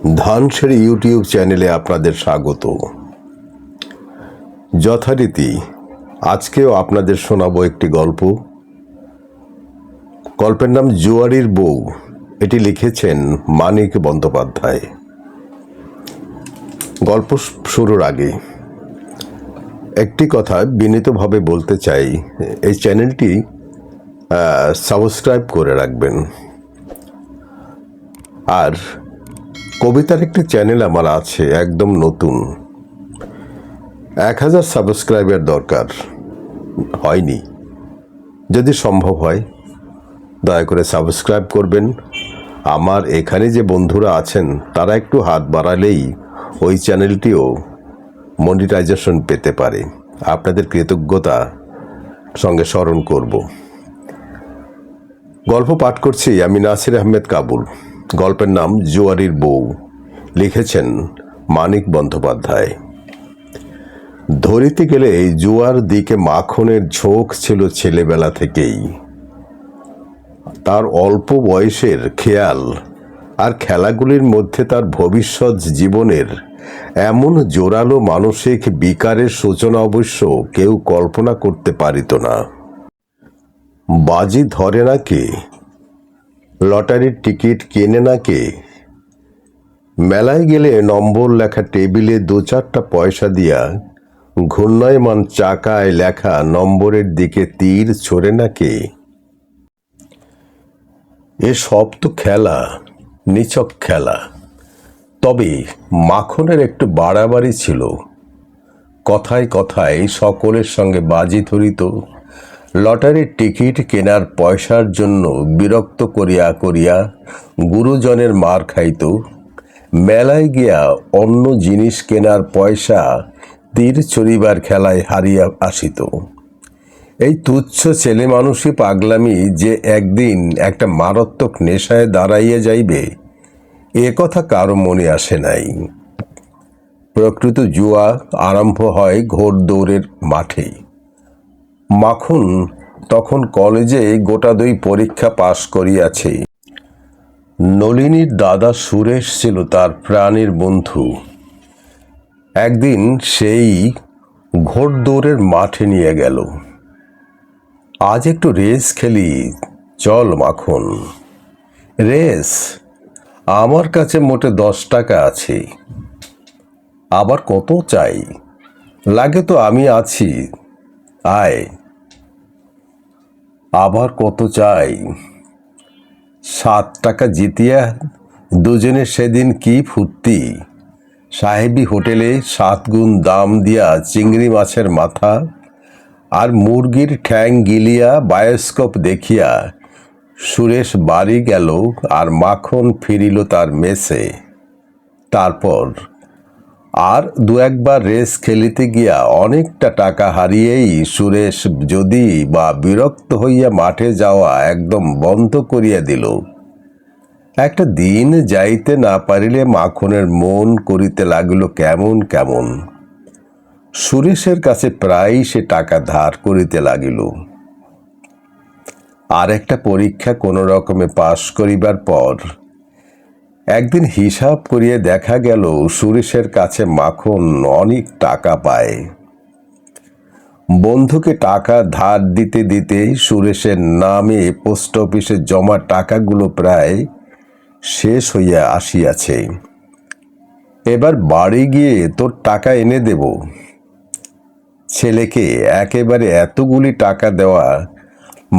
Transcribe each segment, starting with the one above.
ধানসের YouTube চ্যানেলে আপনাদের স্বাগত। যথারীতি আজকেও আপনাদের শোনাবো একটি গল্প। গল্পের নাম জুয়ারির বউ। এটি লিখেছেন মানিক বন্দ্যোপাধ্যায়। গল্প শুরুর আগে একটি কথা বিনীতভাবে বলতে চাই, এই চ্যানেলটি সাবস্ক্রাইব করে রাখবেন। আর কবিতার একটি চ্যানেল আমার আছে, একদম নতুন, 1000 সাবস্ক্রাইবার দরকার, হয়নি। যদি সম্ভব হয় দয়া করে সাবস্ক্রাইব করবেন। আমার এখানে যে বন্ধুরা আছেন তারা একটু হাত বাড়ালেই ওই চ্যানেলটিও মনিটাইজেশন পেতে পারে। আপনাদের কৃতজ্ঞতা সঙ্গে স্মরণ করব। গল্প পাঠ করছি আমি, নাসির আহমেদ কাবুল। গল্পের নাম জুয়ারির বউ, লিখেছেন মানিক বন্দ্যোপাধ্যায়। ধরিতে গেলে জুয়ার দিকে মাখনের ঝোঁক ছিল ছেলেবেলা থেকেই। তার অল্প বয়সের খেয়াল আর খেলাগুলির মধ্যে তার ভবিষ্যৎ জীবনের এমন জোরালো মানসিক বিকারের সূচনা অবশ্য কেউ কল্পনা করতে পারিত না। বাজি ধরে না কে, লটারির টিকিট কেনে না কে, মেলায় গেলে নম্বর লেখা টেবিলে 2-4টা পয়সা দিয়া ঘূর্ণায়মান চাকায় লেখা নম্বরের দিকে তীর ছোড়ে না কে। এসব তো খেলা, নিছক খেলা। তবে মাখনের একটু বাড়াবাড়ি ছিল। কথায় কথায় সকলের সঙ্গে বাজি ধরিত, লটারির টিকিট কেনার পয়সার জন্য বিরক্ত করিয়া করিয়া গুরুজনের মার খাইত, মেলায় গিয়া অন্য জিনিস কেনার পয়সা তীর ছড়িবার খেলায় হারিয়া আসিত। এই তুচ্ছ ছেলে মানুষই পাগলামি যে একদিন একটা মারাত্মক নেশায় দাঁড়াইয়া যাইবে, এ কথা কারো মনে আসে নাই। প্রকৃত জুয়া আরম্ভ হয় ঘোড়দৌড়ের মাঠে। মাখন তখন কলেজে গোটা 2 পরীক্ষা পাশ করিয়াছে। নলিনীর দাদা সুরেশ ছিল তার প্রাণের বন্ধু। একদিন সেই ঘোড়দৌড়ের মাঠে নিয়ে গেল। আজ একটু রেস খেলি, চল মাখন। রেস? আমার কাছে মোটে 10 টাকা আছে। আবার কত চাই? লাগে তো আমি আছি, আয়। আবার কত চাই? 7 টাকা জিতিয়া দুজনে সেদিন কি ফুর্তি। সাহেবী হোটেলে 7 গুণ দাম দিয়া চিংড়ি মাছের মাথা আর মুরগির ঠ্যাং গিলিয়া বায়োস্কোপ দেখিয়া সুরেশ বাড়ি গেল আর মাখন ফিরিল তার মেসে। তারপর আর 2-1 বার রেস খেলিতে গিয়া অনেকটা টাকা হারিয়েই সুরেশ যদি বা বিরক্ত হইয়া মাঠে যাওয়া একদম বন্ধ করিয়া দিল। একটা দিন যাইতে না পারিলে মাখনের মন করিতে লাগিল কেমন কেমন। সুরেশের কাছে প্রায় সে টাকা ধার করিতে লাগিল। আর একটা পরীক্ষা কোনো রকমে পাশ করিবার পর একদিন হিসাব করিয়া দেখা গেল সুরেশের কাছে মাখন অনেক টাকা পায়। বন্ধুকে টাকা ধার দিতে দিতে সুরেশের নামে পোস্ট অফিসে জমা টাকাগুলো প্রায় শেষ হইয়া আসিয়াছে। এবার বাড়ি গিয়ে তোর টাকা এনে দেব। ছেলেকে একেবারে এতগুলি টাকা দেওয়া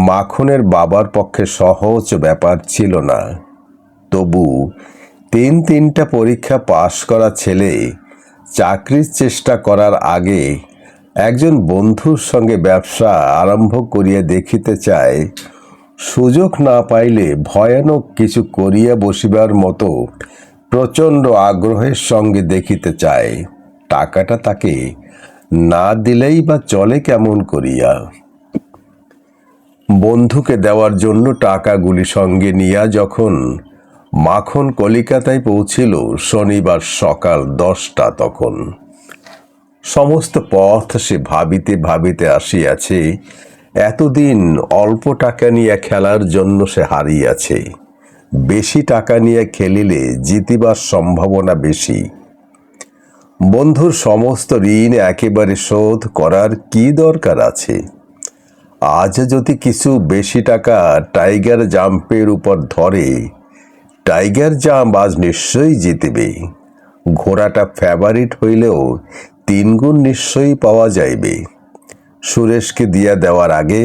মাখনের বাবার পক্ষে সহজ ব্যাপার ছিল না। তবু 3টা পরীক্ষা পাশ করা ছেলে চাকরির চেষ্টা করার আগে একজন বন্ধুর সঙ্গে ব্যবসা আরম্ভ করিয়া দেখিতে চায়। সুযোগ না পাইলে ভয়ানক কিছু করিয়া বসিবার মতো প্রচণ্ড আগ্রহের সঙ্গে দেখিতে চায়। টাকাটা তাকে না দিলেই বা চলে কেমন করিয়া। বন্ধুকে দেওয়ার জন্য টাকাগুলি সঙ্গে নিয়া যখন মাখন কলিকাতায় পৌঁছিল শনিবার সকাল 10টা, তখন সমস্ত পথ সে ভাবিতে ভাবিতে আসিয়াছে এতদিন অল্প টাকা নিয়ে খেলার জন্য সে হারিয়াছে। বেশি টাকা নিয়ে খেলিলে জিতিবার সম্ভাবনা বেশি। বন্ধুর সমস্ত ঋণ একেবারে শোধ করার কি দরকার আছে? আজ যদি কিছু বেশি টাকা টাইগার জাম্পের উপর ধরে, টাইগার জাম্প আজ নিশ্চয়ই জিতবে। ঘোড়াটা ফেভারিট হইলেও 3 গুণ নিশ্চয়ই পাওয়া যাইবে। সুরেশকে দিয়া দেওয়ার আগে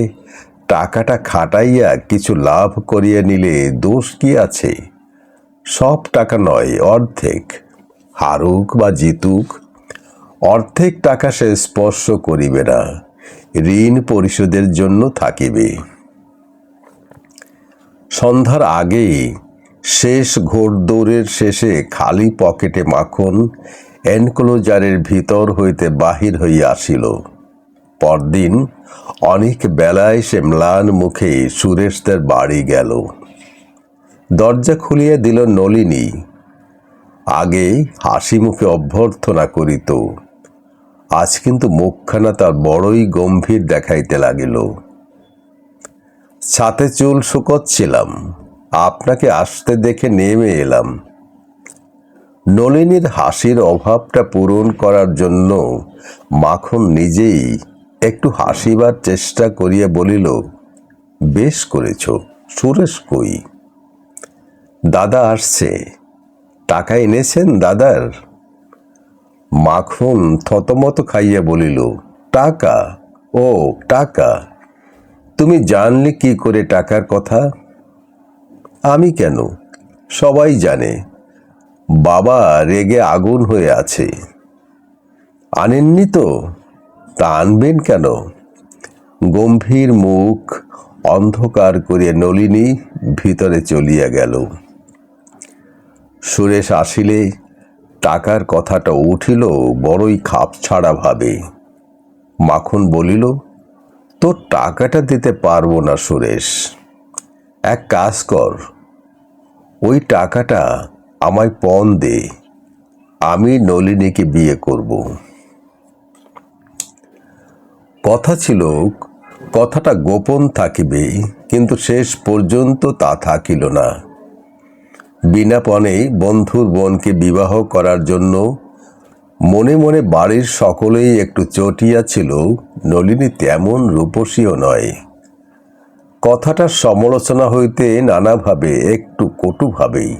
টাকাটা খাটাইয়া কিছু লাভ করিয়া নিলে দোষ কি আছে? সব টাকা নয়, অর্ধেক। হারুক বা জিতুক, অর্ধেক টাকা সে স্পর্শ করিবে না, ঋণ পরিশোধের জন্য থাকিবে। সন্ধ্যার আগেই শেষ ঘোড়দৌড়ের শেষে খালি পকেটে মাখন এনক্লোজারের ভিতর হইতে বাহির হইয়া আসিল। পরদিন অনেক বেলায় সে ম্লান মুখে সুরেশদের বাড়ি গেল। দরজা খুলিয়া দিল নলিনী। আগে হাসি মুখে অভ্যর্থনা করিত, আজ কিন্তু মুখখানা তার বড়ই গম্ভীর দেখাইতে লাগিল। ছাতে চুল শুকোচ্ছিলাম, আপনাকে আসতে দেখে নেমে এলাম। নলিনীর হাসির অভাবটা পূরণ করার জন্য মাখন নিজেই একটু হাসিবার চেষ্টা করিয়া বলিল, বেশ করেছ। সুরেশ কই? দাদা আসছে। টাকা এনেছেন দাদার? মাখন থতমত খাইয়া বলিল, টাকা? ও টাকা! তুমি জানলে কি করে টাকার কথা? আমি কেন, সবাই জানে। বাবা রেগে আগুন হয়ে আছে। আনেননি তো? তা আনবেন কেন? গম্ভীর মুখ অন্ধকার করিয়া নলিনী ভিতরে চলিয়া গেল। সুরেশ আসিলে টাকার কথাটা উঠিল বড়ই খাপছাড়া ভাবে। মাখন বলিল, তোর টাকাটা দিতে পারবো না সুরেশ। এক কাজ কর, ওই টাকাটা আমায় পণ দে, আমি নলিনীকে বিয়ে করব। কথা ছিল কথাটা গোপন থাকিবে, কিন্তু শেষ পর্যন্ত তা থাকিল না। বিনা পণে বন্ধুর বোনকে বিবাহ করার জন্য মনে মনে বাড়ির সকলেই একটু চটিয়া ছিল। নলিনী তেমন রূপসীও নয়। কথাটার সমালোচনা হইতে নানাভাবে একটু কটুভাবেই।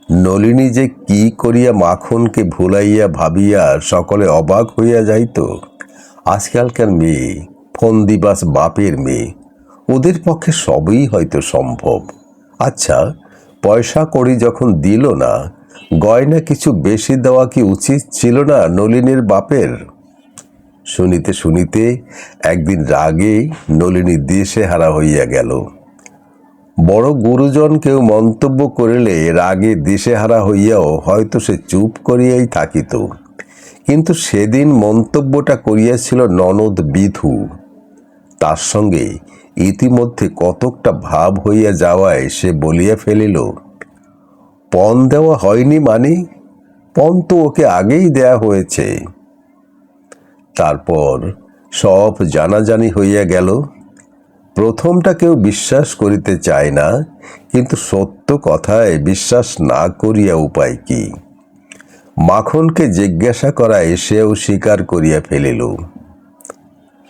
নলিনী যে কি করিয়া মাখনকে ভুলাইয়া ভাবিয়া সকলে অবাক হইয়া যাইত। আজকালকার মেয়ে, ফন্দিবাস বাপের মেয়ে, ওদের পক্ষে সবই হয়তো সম্ভব। আচ্ছা, পয়সা কড়ি যখন দিল না, গয়না কিছু বেশি দেওয়া কি উচিত ছিল না নলিনীর বাপের? শুনিতে শুনিতে একদিন রাগে নলিনী দিশেহারা হইয়া গেল। বড় গুরুজন কেউ মন্তব্য করিলে রাগে দিশেহারা হইয়াও হয়তো সে চুপ করিয়াই থাকিত। কিন্তু সেদিন মন্তব্যটা করিয়াছিল ননদ বিধু। তার সঙ্গে ইতিমধ্যে কতকটা ভাব হইয়া যাওয়ায় সে বলিয়া ফেলিল, পণ দেওয়া হয়নি মানে? পণ তো ওকে আগেই দেয়া হয়েছে। তারপর সব জানাজানি হইয়া গেল। প্রথমটা কেউ বিশ্বাস করিতে চায় না, কিন্তু সত্য কথায় বিশ্বাস না করিয়া উপায় কি? মাখনকে জিজ্ঞাসা করায় সেও স্বীকার করিয়া ফেলিল।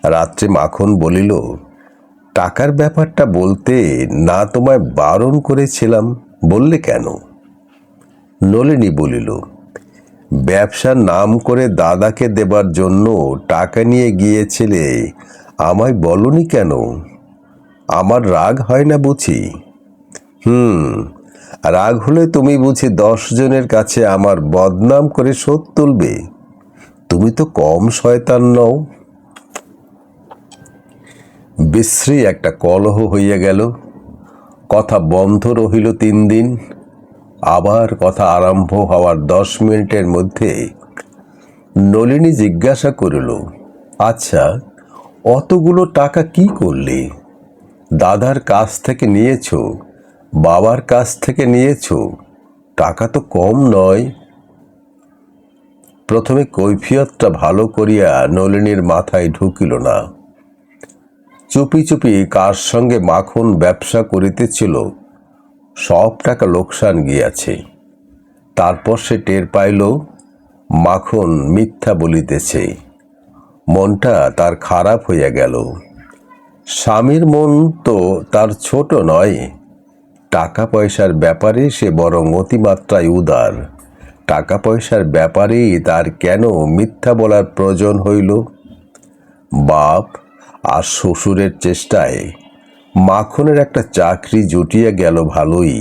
রাত্রে মাখন বলিল, টাকার ব্যাপারটা বলতে না তোমায় বারণ করেছিলাম, বললে কেন? নলিনী বলিল, ব্যবসার নাম করে দাদাকে দেবার জন্য টাকা নিয়ে গিয়েছিলে, আমায় বলনি কেন? আমার রাগ হয় না বুঝি? রাগ হলে তুমি বুঝি 10 জনের কাছে আমার বদনাম করে শোধ তুলবে? তুমি তো কম শয়তান নও। বিশ্রী একটা কলহ হইয়া গেল। কথা বন্ধ রহিল 3 দিন। আবার কথা আরম্ভ হওয়ার 10 মিনিটের মধ্যে নলিনী জিজ্ঞাসা করিল, আচ্ছা, অতগুলো টাকা কি করলে? দাদার কাছ থেকে নিয়েছ, বাবার কাছ থেকে নিয়েছ, টাকা তো কম নয়। প্রথমে কৈফিয়তটা ভালো করিয়া নলিনীর মাথায় ঢুকিল না। চুপি চুপি কার সঙ্গে মাখন ব্যবসা করিতেছিল সব টাকা লোকসান গিয়াছে। তারপর সে টের পাইল মাখন মিথ্যা বলিতেছে। মনটা তার খারাপ হইয়া গেল। স্বামীর মন তো তার ছোট নয়। টাকা পয়সার ব্যাপারে সে বরং অতিমাত্রায় উদার। টাকা পয়সার ব্যাপারেই তার কেন মিথ্যা বলার প্রয়োজন হইল? বাপ আর শ্বশুরের চেষ্টায় মাখনের একটা চাকরি জুটিয়া গেল ভালোই।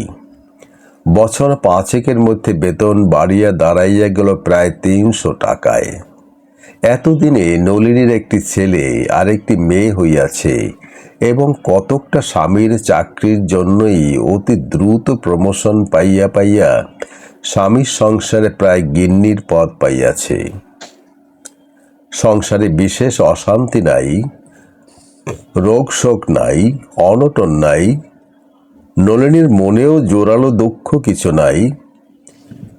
বছর 5-এর মধ্যে বেতন বাড়িয়া দাঁড়াইয়া গেল প্রায় 300 টাকায়। এতদিনে নলিনীর একটি ছেলে আর একটি মেয়ে হইয়াছে এবং কতকটা স্বামীর চাকরির জন্যই অতি দ্রুত প্রমোশন পাইয়া পাইয়া স্বামীর সংসারে প্রায় গিন্নির পদ পাইয়াছে। সংসারে বিশেষ অশান্তি নাই, রোগ শোক নাই, অনটন নাই। নলিনীর মনেও জোরালো দুঃখ কিছু নাই।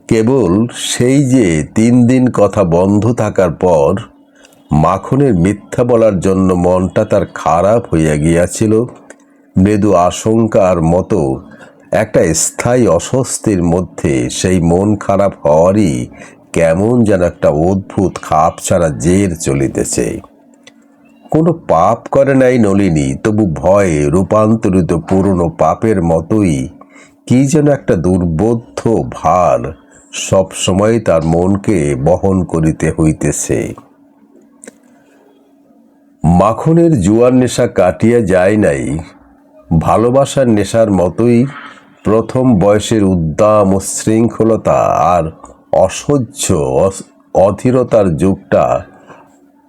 কেবল সেই যে 3 দিন কথা বন্ধ থাকার পর মাখনের মিথ্যা বলার জন্য মনটা তার খারাপ হইয়া গিয়াছিল। মৃদু আশঙ্কার মতো একটা স্থায়ী অস্বস্তির মধ্যে সেই মন খারাপ হওয়ারই কেমন যেন একটা অদ্ভুত খাপ ছাড়া জের চলিতেছে। কোনো পাপ করে নাই নলিনী, তবু ভয়ে রূপান্তরিত পুরনো পাপের মতোই কি যেন একটা দুর্বোধ্য ভার সবসময় তার মনকে বহন করিতে হইতেছে। মাখনের জুয়ার নেশা কাটিয়া যায় নাই। ভালোবাসার নেশার মতোই প্রথম বয়সের উদ্দাম উচ্ছৃঙ্খলতা আর অসহ্য অধীরতার যুগটা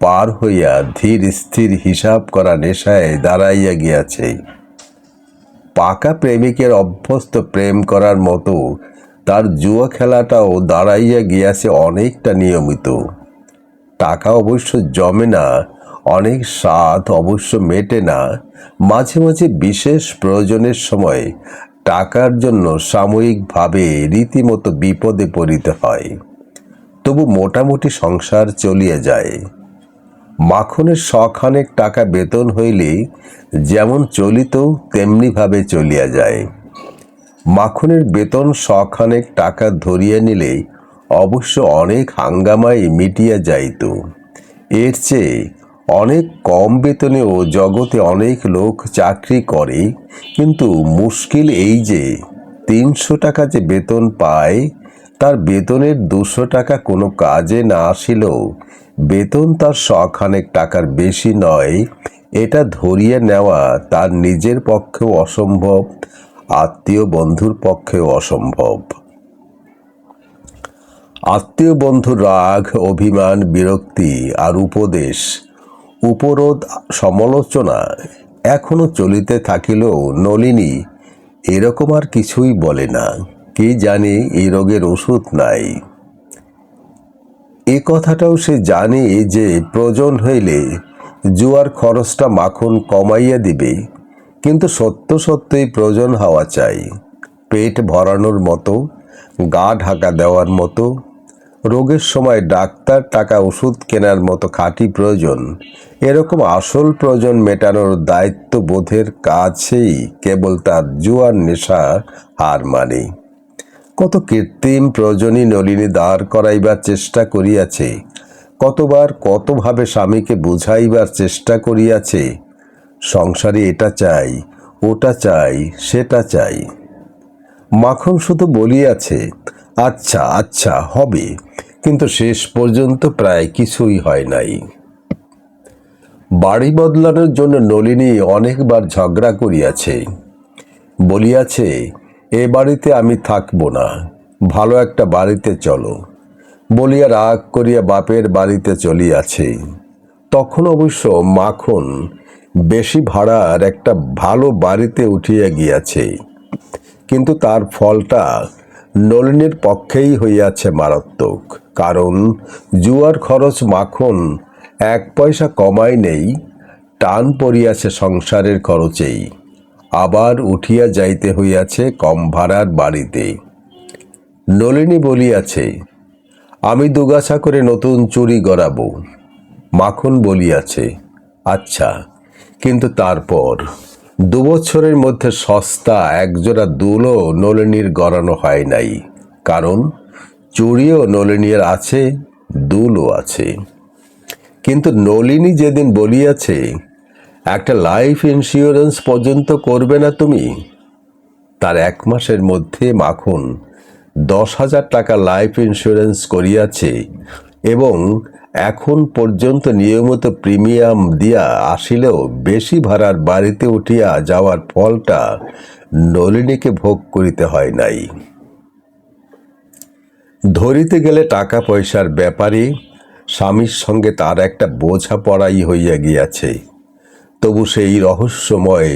পার হইয়া ধীর স্থির হিসাব করা নেশায় দাঁড়াইয়া গিয়াছে। পাকা প্রেমিকের অভ্যস্ত প্রেম করার মতো তার জুয়া খেলাটাও দাঁড়াইয়া গিয়াছে অনেকটা নিয়মিত। টাকা অবশ্য জমে না, অনেক স্বাদ অবশ্য মেটে না। মাঝে মাঝে বিশেষ প্রয়োজনের সময় টাকার জন্য সাময়িকভাবে রীতিমতো বিপদে পড়িতে হয়, তবু মোটামুটি সংসার চলিয়া যায়। মাখনের শখানেক টাকা বেতন হইলে যেমন চলিত তেমনিভাবে চলিয়া যায়। মাখনের বেতন শখানেক টাকা ধরিয়া নিলে অবশ্য অনেক হাঙ্গামাই মিটিয়া যাইত। এর চেয়ে অনেক কম বেতনেও জগতে অনেক লোক চাকরি করে, কিন্তু মুশকিল এই যে 300 টাকা যে বেতন পায়, তার বেতনের 200 টাকা কোনো কাজে না আসিলেও বেতন তার শখানেক টাকার বেশি নয়, এটা ধরিয়ে নেওয়া তার নিজের পক্ষেও অসম্ভব, আত্মীয় বন্ধুর পক্ষেও অসম্ভব। আত্মীয় বন্ধুর রাগ, অভিমান, বিরক্তি আর উপদেশ, উপরোধ, সমালোচনা এখনো চলিতে থাকিলেও নলিনী এরকম আর কিছুই বলে না। কি জানে এই রোগের ওষুধ নাই। এ কথাটাও সে জানে যে প্রয়োজন হইলে জুয়ার খরচটা মাখন কমাইয়া দিবে, কিন্তু সত্য সত্যই প্রয়োজন হওয়া চাই। পেট ভরানোর মতো, গা ঢাকা দেওয়ার মতো, রোগের সময় ডাক্তার টাকা ওষুধ কেনার মতো খাঁটি প্রয়োজন। এরকম আসল প্রয়োজন মেটানোর দায়িত্ব বোধের কাছেই কেবল তার জুয়ার নেশা হার মানে। কত কৃত্রিম প্রয়োজনই নলিনী দাঁড় করাইবার চেষ্টা করিয়াছে, কতবার কতভাবে স্বামীকে বুঝাইবার চেষ্টা করিয়াছে। সংসারে এটা চাই, ওটা চাই, সেটা চাই। মাখন শুধু বলিয়াছে আচ্ছা আচ্ছা হবে, কিন্তু শেষ পর্যন্ত প্রায় কিছুই হয় নাই। বাড়ি বদলানোর জন্য নলিনী অনেকবার ঝগড়া করিয়াছে, বলিয়াছে এ বাড়িতে আমি থাকব না, ভালো একটা বাড়িতে চলো বলিয়া রাগ করিয়া বাপের বাড়িতে চলিয়াছে। তখন অবশ্য মাখন বেশি ভাড়ার একটা ভালো বাড়িতে উঠিয়া গিয়াছে, কিন্তু তার ফলটা নলিনীর পক্ষেই হইয়াছে মারাত্মক। কারণ জুয়ার খরচ মাখন 1 পয়সা কমায় নেই, টান পড়িয়াছে সংসারের খরচেই। আবার উঠিয়া যাইতে হইয়াছে কম ভাড়ার বাড়িতে। নলিনী বলিয়াছে আমি দুগাছা করে নতুন চুরি গড়াবো। মাখন বলিয়াছে আচ্ছা, কিন্তু তারপর দুবছরের মধ্যে সস্তা একজোড়া দুলও নলিনীর গড়ানো হয় নাই, কারণ চুড়িও নলিনীর আছে, দুলও আছে। কিন্তু নলিনী যেদিন বলিয়াছে একটা লাইফ ইন্স্যুরেন্স পর্যন্ত করবে না তুমি, তার 1 মাসের মধ্যে মাখন 10,000 টাকা লাইফ ইন্স্যুরেন্স করিয়াছে এবং এখন পর্যন্ত নিয়মিত প্রিমিয়াম দিয়া আসিলেও বেশি ভাড়ার বাড়িতে উঠিয়া যাওয়ার ফলটা নলিনীকে ভোগ করিতে হয় নাই। ধরিতে গেলে টাকা পয়সার ব্যাপারে স্বামীর সঙ্গে তার একটা বোঝাপড়াই হইয়া গিয়াছে, তবু সেই রহস্যময়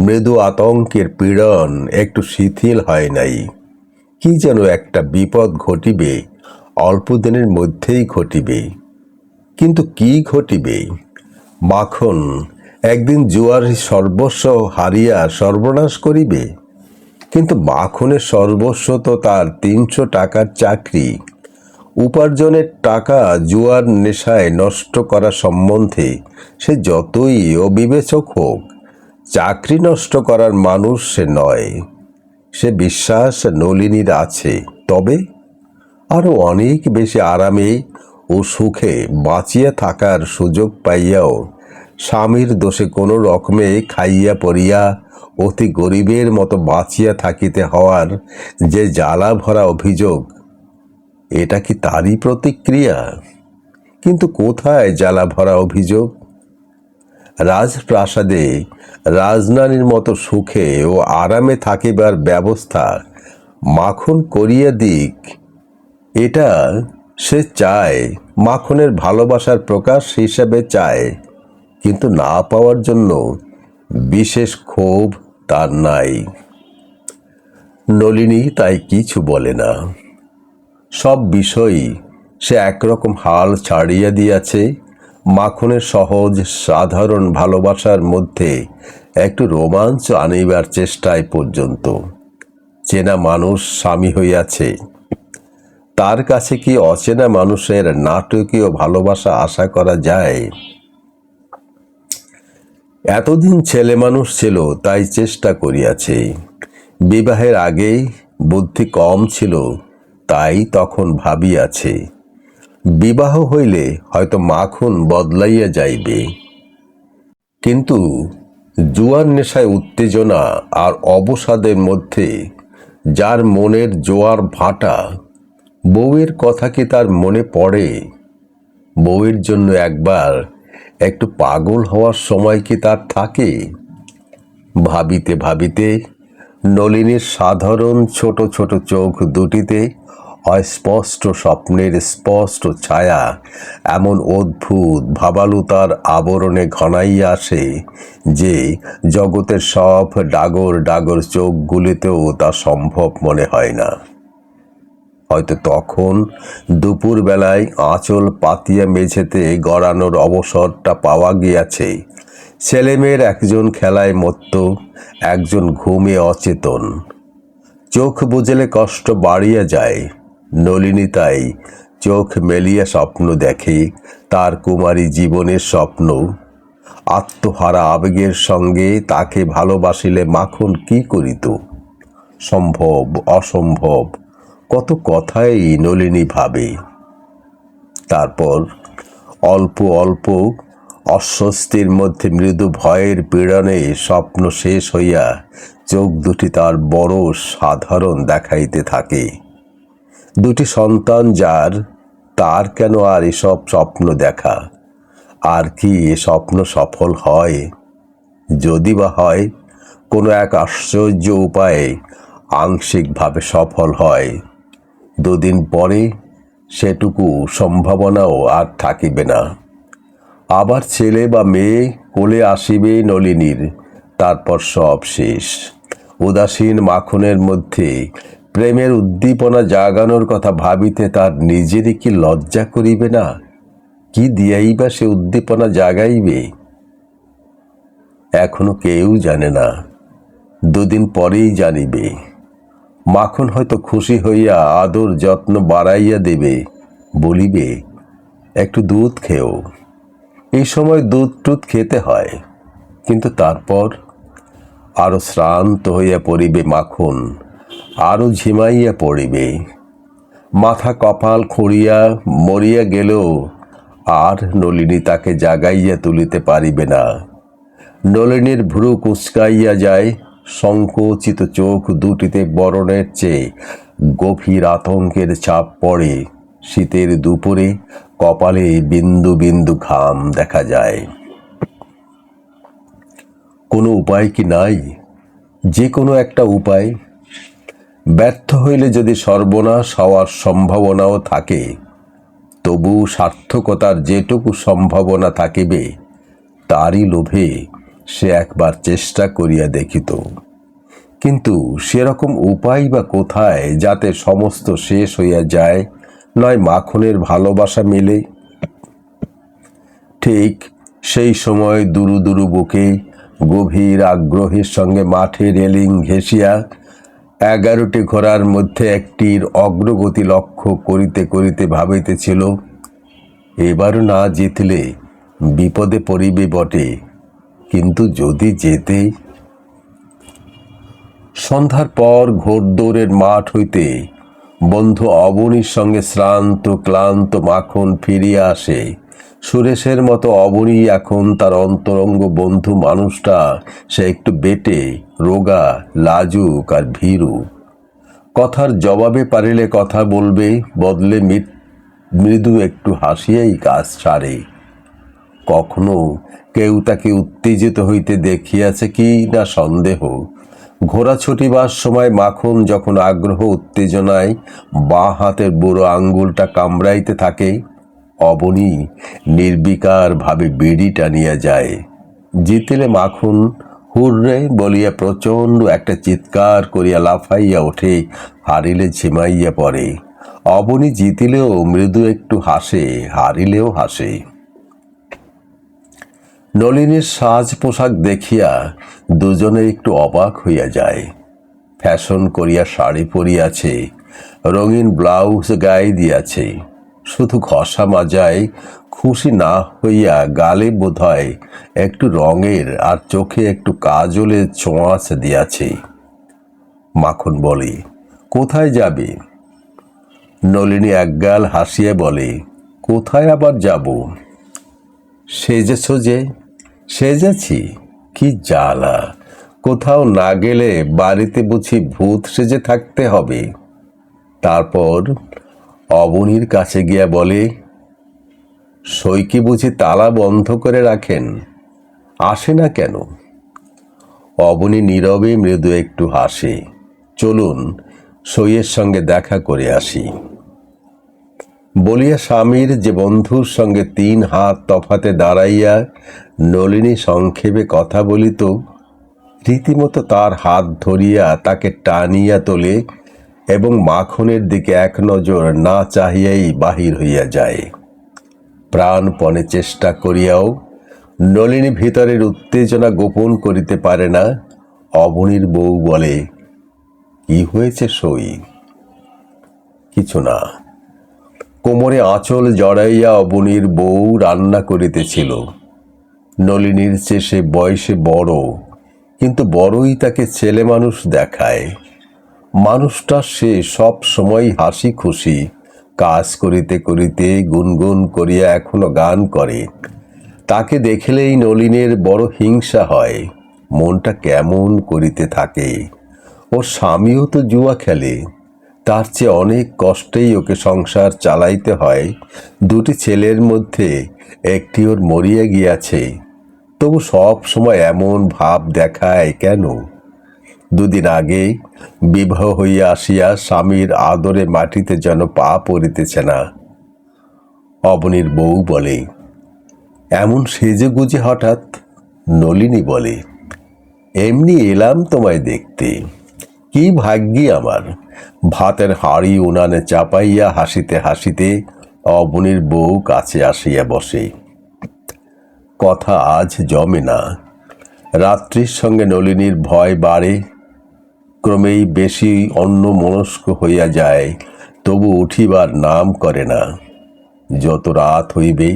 মৃদু আতঙ্কের পীড়ন একটু শিথিল হয় নাই। কি যেন একটা বিপদ ঘটিবে, অল্প দিনের মধ্যেই ঘটিবে। কিন্তু কি ঘটিবে? মাখন একদিন জুয়ার সর্বস্ব হারিয়া সর্বনাশ করিবে। কিন্তু মাখনের সর্বস্ব তো তার 300 টাকার চাকরি। উপার্জনের টাকা জুয়ার নেশায় নষ্ট করা সম্বন্ধে সে যতই অবিবেচক হোক, চাকরি নষ্ট করার মানুষ সে নয়। সে বিশ্বাস নলিনীর আছে, তবে আরো অনেক বেশি আরামে ও সুখে বাঁচিয়া থাকার সুযোগ পাইয়াও স্বামীর দোষে কোনো রকমে খাইয়া পড়িয়া অতি গরিবের মতো বাঁচিয়া থাকিতে হওয়ার যে জ্বালা ভরা অভিযোগ, এটা কি তারই প্রতিক্রিয়া? কিন্তু কোথায় জ্বালা ভরা অভিযোগ? রাজপ্রাসাদে রাজনারীর মতো সুখে ও আরামে থাকিবার ব্যবস্থা মাখন করিয়া দিক, এটা সে চায়, মাখনের ভালোবাসার প্রকাশ হিসাবে চায়। কিন্তু না পাওয়ার জন্য বিশেষ ক্ষোভ তার নাই। নলিনী তাই কিছু বলে না। সব বিষয়ই সে একরকম হাল ছাড়িয়া দিয়াছে। মাখনের সহজ সাধারণ ভালোবাসার মধ্যে একটু রোমাঞ্চ আনিবার চেষ্টায় পর্যন্ত। চেনা মানুষ স্বামী হইয়াছে, তার কাছে কি অচেনা মানুষের নাটকীয় ভালোবাসা আশা করা যায়? এতদিন ছেলে মানুষ ছিল তাই চেষ্টা করিয়াছে। বিবাহের আগে বুদ্ধি কম ছিল তাই তখন ভাবিয়াছে, বিবাহ হইলে হয়তো মাখন বদলাইয়া যাইবে। কিন্তু জুয়ার নেশায় উত্তেজনা আর অবসাদের মধ্যে যার মনের জোয়ার ভাটা, বউয়ের কথা কি তার মনে পড়ে? বউয়ের জন্য একবার একটু পাগল হওয়ার সময় কি তার থাকে? ভাবিতে ভাবিতে নলিনীর সাধারণ ছোট ছোট চোখ দুটিতে অস্পষ্ট স্বপ্নের স্পষ্ট ছায়া এমন অদ্ভুত ভাবালুতার আবরণে ঘনাইয়া আসে যে জগতের সব ডাগর ডাগর চোখগুলিতেও তা সম্ভব মনে হয় না। হয়তো তখন দুপুর বেলায় আঁচল পাতিয়া মেঝেতে গড়ানোর অবসরটা পাওয়া গিয়াছে। ছেলেমেয়ের একজন খেলায় মত্ত, একজন ঘুমে অচেতন। চোখ বুজলে কষ্ট বাড়িয়া যায়। নলিনী তাই চোখ মেলিয়া স্বপ্ন দেখে, তার কুমারী জীবনের স্বপ্ন। আত্মহারা আবেগের সঙ্গে তাকে ভালোবাসিলে মাখন কি করিত? সম্ভব অসম্ভব কত কথাই নলিনী ভাবে। তারপর অল্প অল্প অস্বস্তির মধ্যে মৃদু ভয়ের পীড়নে স্বপ্ন শেষ হইয়া চোখ দুটি তার বড় সাধারণ দেখাইতে থাকে। দুটি সন্তান যার, তার কেন আর এসব স্বপ্ন দেখা? আর কি এ স্বপ্ন সফল হয়? যদি বা হয়, কোনো এক আশ্চর্য উপায়ে আংশিকভাবে সফল হয়, 2 দিন পরে সেটুকু সম্ভাবনাও আর থাকিবে না। আবার ছেলে বা মেয়ে কোলে আসিবে নলিনীর, তারপর সব শেষ। উদাসীন মাখনের মধ্যে প্রেমের উদ্দীপনা জাগানোর কথা ভাবিতে তার নিজেরই কি লজ্জা করিবে না? কি দিয়াই বা সে উদ্দীপনা জাগাইবে? এখনো কেউ জানে না, 2 দিন পরেই জানিবে। মাখন হয়তো খুশি হইয়া আদর যত্ন বাড়াইয়া দেবে, বলিবে, একটু দুধ খেও। এই সময় দুধ টুধ খেতে হয়, কিন্তু তারপর আরো শ্রান্ত হইয়া পড়িবে মাখন, আরো ঝিমাইয়া পড়িবে। মাথা কপাল খুঁড়িয়া মরিয়া গেলেও আর নলিনী তাকে জাগাইয়া তুলিতে পারিবে না। নলিনীর ভ্রু কুঁচকাইয়া যায়, সংকুচিত চোখ দুটিতে বরণের চেয়ে গভীর আতঙ্কের ছাপ পড়ে। শীতের দুপুরে কপালে বিন্দু বিন্দু ঘাম দেখা যায়। কোনো উপায় কি নাই? যে কোনো একটা উপায়। ব্যর্থ হইলে যদি সর্বনাশ হওয়ার সম্ভাবনাও থাকে, তবু সার্থকতার যেটুকু সম্ভাবনা থাকিবে তারই লোভে সে একবার চেষ্টা করিয়া দেখিত। কিন্তু সেরকম উপায় বা কোথায় যাতে সমস্ত শেষ হইয়া যায়, নয় মাখনের ভালোবাসা মেলে? ঠিক সেই সময় দুরু দুরু বুকে গভীর আগ্রহের সঙ্গে মাঠে রেলিং ঘেঁষিয়া 11টি ঘোড়ার মধ্যে একটির অগ্রগতি লক্ষ্য করিতে করিতে ভাবিতেছিল, এবার না জিতলে বিপদে পড়িবে বটে, কিন্তু যদি যেতে। সন্ধ্যার পর ঘোড়দৌড়ের মাঠ হইতে বন্ধু অবনীর সঙ্গে শ্রান্ত ক্লান্ত মাখন ফিরিয়া আসে। সুরেশের মতো অবনী এখন তার অন্তরঙ্গ বন্ধু মানুষটা সে একটু বেটে, রোগা, লাজুক আর ভীরু। কথার জবাবে পারিলে কথা বলবে, বদলে মৃদু একটু হাসিয়াই কাজ সারে। কখনো কেউ তাকে উত্তেজিত হইতে দেখিয়াছে কি না সন্দেহ। ঘোড়া ছুটিবার সময় মাখন যখন আগ্রহ উত্তেজনায় বাঁ হাতের বুড়ো আঙ্গুলটা কামড়াইতে থাকে, অবনী নির্বিকার ভাবে বিড়ি টানিয়া যায়। জিতিলে মাখন হুররে বলিয়া প্রচণ্ড একটা চিৎকার করিয়া লাফাইয়া ওঠে, হারিলে ঝিমাইয়া পড়ে। অবনী জিতিলেও মৃদু একটু হাসে, হারিলেও হাসে। নলিনীর সাজ পোশাক দেখিয়া দুজনে একটু অবাক হইয়া যায়। ফ্যাশন করিয়া শাড়ি পরিয়াছে, রঙিন ব্লাউজ গায়ে দিয়াছে। শুধু ঘষা মাজায় খুশি না হইয়া গালে বোধহয় একটু রঙের আর চোখে একটু কাজলের ছোঁয়াচ দিয়াছে। মাখন বলে, কোথায় যাবে? নলিনী একগাল হাসিয়া বলে, কোথায় আবার যাব? সেজেছ যে? সেজেছি? কি জ্বালা! কোথাও না গেলে বাড়িতে বুঝি ভূত সেজে থাকতে হবে? তারপর অবনীর কাছে গিয়া বলে, সই কি বুঝি তালা বন্ধ করে রাখেন? আসে না কেন? অবনী নীরবে মৃদু একটু হাসে। চলুন সইয়ের সঙ্গে দেখা করে আসি বলিয়া স্বামীর যে বন্ধুর সঙ্গে 3 হাত তফাতে দাঁড়াইয়া নলিনী সংক্ষেপে কথা বলিত, রীতিমতো তার হাত ধরিয়া তাকে টানিয়া তোলে এবং মাখনের দিকে এক নজর না চাহিয়াই বাহির হইয়া যায়। প্রাণপণে চেষ্টা করিয়াও নলিনী ভিতরের উত্তেজনা গোপন করিতে পারে না। অবনীর বউ বলে, কি হয়েছে সই? কিছু না। কোমরে আঁচল জড়াইয়া অবনীর বউ রান্না করিতেছিল। নলিনীর চেয়ে সে বয়সে বড়, কিন্তু বড়ই তাকে ছেলে মানুষ দেখায়। মানুষটা সে সব সময় হাসি খুশি, কাজ করিতে করিতে গুনগুন করিয়া এখনো গান করে। তাকে দেখিলেই নলিনের বড় হিংসা হয়, মনটা কেমন করিতে থাকে। ওর স্বামীও তো জুয়া খেলে, তার চেয়ে অনেক কষ্টেই ওকে সংসার চালাইতে হয়। 2টি ছেলের মধ্যে একটি ওর মরিয়া গিয়াছে, তবু সব সময় এমন ভাব দেখায় কেন? 2 দিন আগে বিবাহ হইয়া আসিয়া স্বামীর আদরে মাটিতে যেন পা পড়িতেছে না। অবনীর বউ বলে, এমন সেজে গুজে হঠাৎ? নলিনী বলে, এমনি এলাম তোমায় দেখতে। কি ভাগ্যি আমার! ভাতের হাঁড়ি উনানে চাপাইয়া হাসিতে হাসিতে অবনীর বউ কাছে আসিয়া বসে। কথা আজ জমে না। রাত্রির সঙ্গে নলিনীর ভয় বাড়ে, ক্রমেই বেশি অন্যমনস্ক হইয়া যায়, তবু উঠিবার নাম করে না। যত রাত হইবে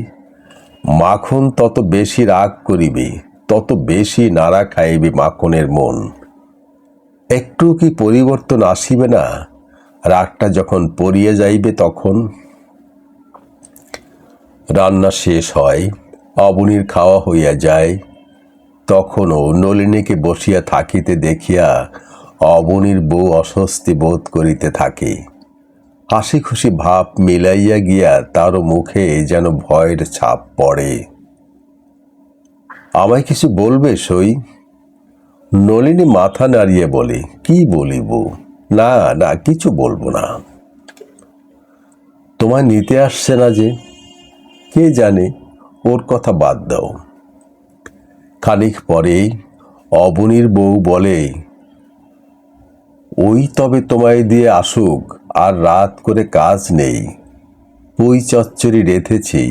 মাখন তত বেশি রাগ করিবে। তত বেশি নাড়া খাইবে মাখনের মন। একটু কি পরিবর্তন আসিবে না? রাগটা যখন পড়িয়া যাইবে তখন। রান্না শেষ হয়, অবনীর খাওয়া হইয়া যায়। তখনও নলিনীকে বসিয়া থাকিতে দেখিয়া অবনীর বউ অস্বস্তি বোধ করিতে থাকে। হাসি খুশি ভাব মিলাইয়া গিয়া তারও মুখে যেন ভয়ের ছাপ পড়ে। আমায় কিছু বলবে সই? নলিনী মাথা নাড়িয়ে বলে, কি বলিব? না না, কিছু বলবো না। তোমায় নিতে আসছে না যে? কে জানে, ওর কথা বাদ দাও। খানিক পরেই অবনীর বউ বলে, ওই তবে তোমায় দিয়ে আসুক, আর রাত করে কাজ নেই। পুঁই চচ্চড়ি রেঁধেছি,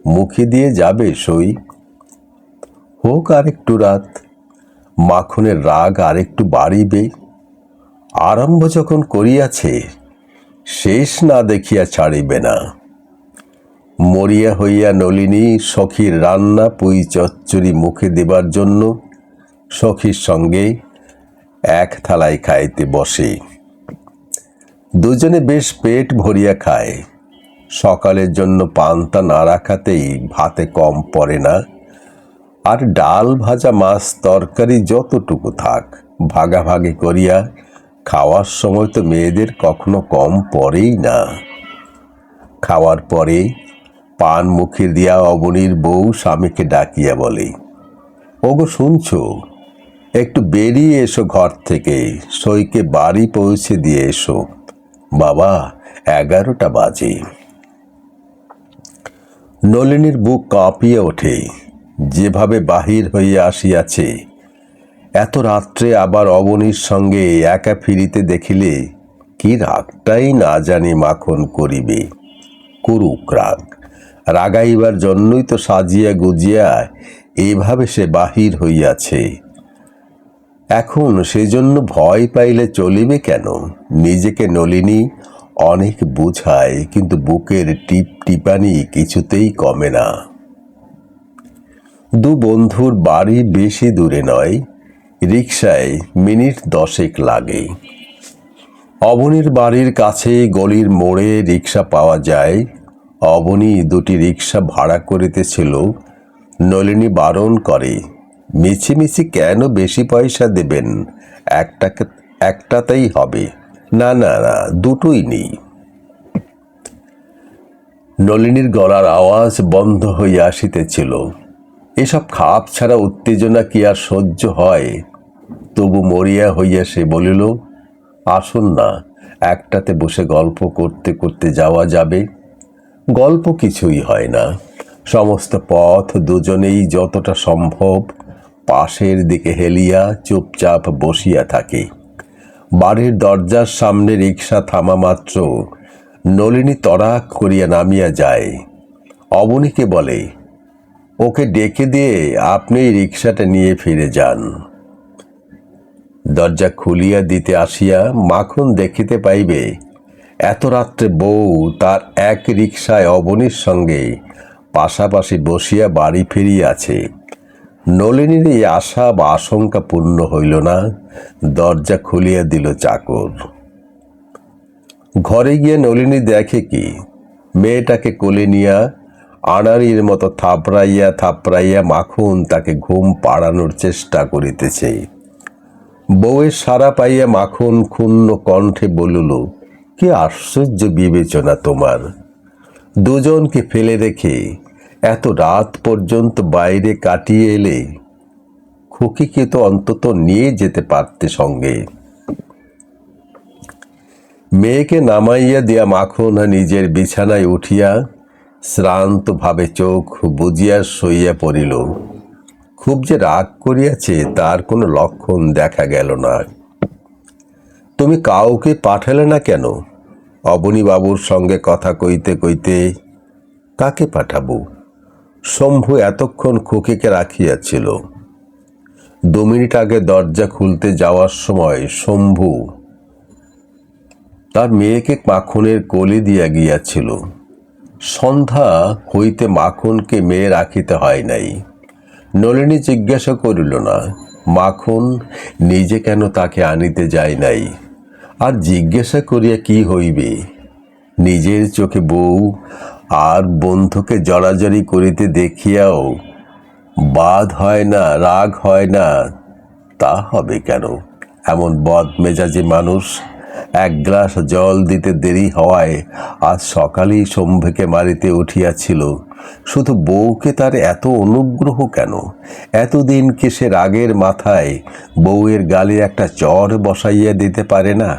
মুখে দিয়ে যাবে সই? হোক আর একটু রাত, মাখনের রাগ আর একটু বাড়িবে। আরম্ভ যখন করিয়াছে, শেষ না দেখিয়া ছাড়িবে না। মরিয়া হইয়া নলিনী সখীর রান্না পুঁই চচ্চড়ি মুখে দেবার জন্য সখীর সঙ্গে এক থালায় খাইতে বসে। দুজনে বেশ পেট ভরিয়া খায়। সকালের জন্য পান্তা না রাখাতেই ভাতে কম পড়ে না। আর ডাল ভাজা মাছ তরকারি যতটুকু থাক, ভাগাভাগি করিয়া খাওয়ার সময় তো মেয়েদের কখনো কম পড়েই না। খাওয়ার পরে পান মুখে দিয়া অবনীর বউ স্বামীকে ডাকিয়া বলে, ওগো শুনছ, একটু বেরিয়ে এসো ঘর থেকে, সইকে বাড়ি পৌঁছে দিয়ে এসো। বাবা, 11টা বাজে। নলিনীর বুক কাঁপিয়া ওঠে। যেভাবে বাহির হইয়া আসিয়াছে, এত রাত্রে আবার অবনীর সঙ্গে একা ফিরিতে দেখিলে কি রাগটাই না জানি মাখন করিবে। করুক রাগ, রাগাইবার জন্যই তো সাজিয়া গুজিয়া এইভাবে সে বাহির হইয়াছে। এখন সেজন্য ভয় পাইলে চলিবে কেন? নিজেকে নলিনী অনেক বুঝায়, কিন্তু বুকের টিপ টিপানি কিছুতেই কমে না। দু বন্ধুর বাড়ি বেশি দূরে নয়, রিকশায় মিনিট 10 লাগে। অবনীর বাড়ির কাছে গলির মোড়ে রিকশা পাওয়া যায়। অবনী দুটি রিকশা ভাড়া করিতেছিল। নলিনী বারণ করে, মিছিমিছি কেন বেশি পয়সা দেবেন? একটাতেই হবে। না না না, দুটোই নেই। নলিনীর গলার আওয়াজ বন্ধ হইয়া আসিতেছিল। এসব খাপ ছাড়া উত্তেজনা কি আর সহ্য হয়? তবু মরিয়া হইয়া সে বলিল, আসুন না, একটাতে বসে গল্প করতে করতে যাওয়া যাবে। গল্প কিছুই হয় না। সমস্ত পথ দুজনেই যতটা সম্ভব পাশের দিকে হেলিয়া চুপচাপ বসিয়া থাকে। বাড়ির দরজার সামনে রিকশা থামা মাত্র নলিনী তড়াক করিয়া নামিয়া যায়। অবনীকে বলে, ওকে ডেকে দিয়ে আপনি রিকশাটা নিয়ে ফিরে যান। দরজা খুলিয়া দিতে আসিয়া মাখন দেখিতে পাইবে এত রাত্রে বউ তার এক রিকশায় অবনীর সঙ্গে পাশাপাশি বসিয়া বাড়ি ফিরিয়াছে। নলিনীর এই আশা বা আশঙ্কা পূর্ণ হইল না। দরজা খুলিয়া দিল চাকর। ঘরে গিয়ে নলিনী দেখে কি, মেয়েটাকে কোলে নিয়া আনাড়ির মতো থাপড়াইয়া থাপড়াইয়া মাখন তাকে ঘুম পাড়ানোর চেষ্টা করিতেছে। বউয়ের সারা পাইয়া মাখন ক্ষুণ্ণ কণ্ঠে বলিল, কি আশ্চর্য বিবেচনা তোমার! দুজনকে ফেলে রেখে এত রাত পর্যন্ত বাইরে কাটিয়ে এলে। খুকিকে তো অন্তত নিয়ে যেতে পারতে সঙ্গে। মেয়েকে নামাইয়া দিয়া মাখন নিজের বিছানায় উঠিয়া শ্রান্ত ভাবে চোখ বুজিয়া শুইয়া পড়িল। খুব যে রাগ করিয়াছে তার কোনো লক্ষণ দেখা গেল না। তুমি কাউকে পাঠালে না কেন? অবনীবাবুর সঙ্গে কথা কইতে কইতে, কাকে পাঠাবো? শম্ভু এতক্ষণ খুকিকে রাখিয়াছিল। 2 মিনিট আগে দরজা খুলতে যাওয়ার সময় শম্ভু তার মেয়েকে মাখনের কোলে দিয়া গিয়াছিল। সন্ধ্যা হইতে মাখনকে মেয়ে রাখিতে হয় নাই। নলিনী জিজ্ঞাসা করিল না মাখন নিজে কেন তাকে আনিতে যায় নাই। আর জিজ্ঞাসা করিয়া কি হইবে? নিজের চোখে বউ আর বন্ধুকে জড়াজড়ি করিতে দেখিয়াও বাদ হয় না, রাগ হয় না, তা হবে কেন? এমন বদমেজাজি মানুষ। এক গ্লাস জল দিতে দেরি হওয়ায় আজ সকালেই শম্ভুকে মারিতে উঠিয়াছিল। শুধু বউকে তার এত অনুগ্রহ কেন? এতদিন কি সে রাগের মাথায় বউয়ের গালে একটা চড় বসাইয়া দিতে পারে না?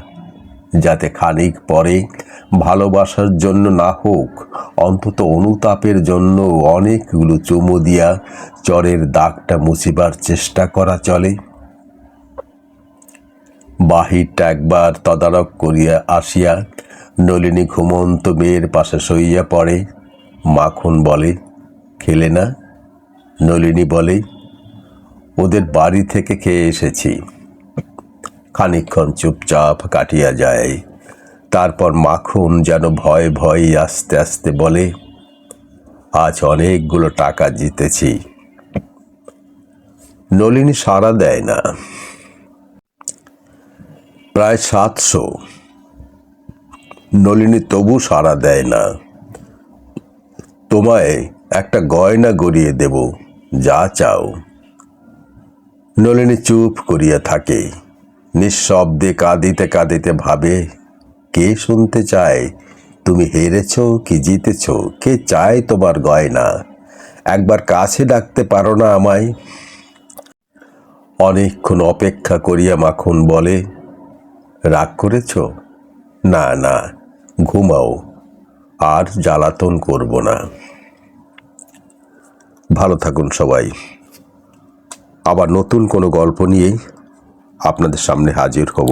যাতে খানিক পরে ভালোবাসার জন্য না হোক, অন্তত অনুতাপের জন্য অনেকগুলো চুমু দিয়া চরের দাগটা মুছিবার চেষ্টা করা চলে। বাহিরটা একবার তদারক করিয়া আসিয়া নলিনী ঘুমন্ত মেয়ের পাশে শুইয়া পড়ে। মাখন বলে, খেলে না? নলিনী বলে, ওদের বাড়ি থেকে খেয়ে এসেছি। খানিকক্ষণ চুপচাপ কাটিয়া যায়। তারপর মাখন যেন ভয়ে ভয়ে আস্তে আস্তে বলে, আজ অনেকগুলো টাকা জিতেছি। নলিনী সাড়া দেয় না। প্রায় 700। নলিনী তবু সাড়া দেয় না। তোমায় একটা গয়না গড়িয়ে দেব, যা চাও। নলিনী চুপ করিয়া থাকে। নিঃশব্দে কাঁদিতে কাঁদিতে ভাবে, কে শুনতে চায় তুমি হেরেছ কি জিতেছ? কে চায় তোমার গয়না? একবার কাছে ডাকতে পারো না আমায়? অনেকক্ষণ অপেক্ষা করিয়া মাখন বলে, রাগ করেছ? না না, ঘুমাও, আর জ্বালাতন করব না। ভালো থাকুন সবাই। আবার নতুন কোনো গল্প নিয়ে আপনাদের সামনে হাজির হব।